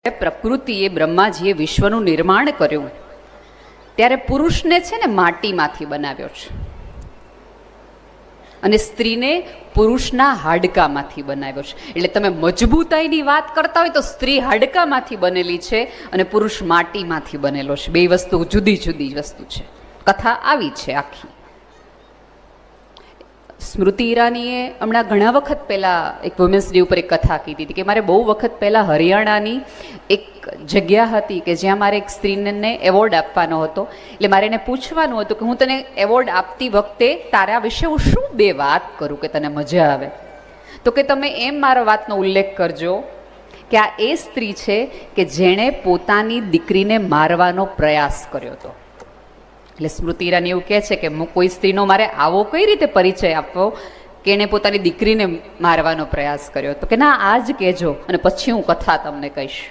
પ્રકૃતિએ બ્રહ્માજીએ વિશ્વનું નિર્માણ કર્યું ત્યારે પુરુષને છે ને માટીમાંથી બનાવ્યો છે અને સ્ત્રીને પુરુષના હાડકામાંથી બનાવ્યો છે. એટલે તમે મજબૂતાઈની વાત કરતા હોય તો સ્ત્રી હાડકામાંથી બનેલી છે અને પુરુષ માટીમાંથી બનેલો છે. બે વસ્તુ જુદી જુદી વસ્તુ છે. કથા આવી છે આખી. સ્મૃતિ ઈરાનીએ હમણાં ઘણા વખત પહેલાં એક વુમેન્સ ડે ઉપર એક કથા કીધી હતી કે મારે બહુ વખત પહેલાં હરિયાણાની એક જગ્યા હતી કે જ્યાં મારે એક સ્ત્રીને એવોર્ડ આપવાનો હતો. એટલે મારે એને પૂછવાનું હતું કે હું તને એવોર્ડ આપતી વખતે તારા વિશે હું શું બે વાત કરું કે તને મજા આવે. તો કે તમે એમ મારા વાતનો ઉલ્લેખ કરજો કે આ એ સ્ત્રી છે કે જેણે પોતાની દીકરીને મારવાનો પ્રયાસ કર્યો હતો. એટલે સ્મૃતિ ઈરાની એવું કહે છે કે કોઈ સ્ત્રીનો મારે આવો કઈ રીતે પરિચય આપવો કે એણે પોતાની દીકરીને મારવાનો પ્રયાસ કર્યો. તો કે ના, આ જ કહેજો અને પછી હું કથા તમને કહીશ.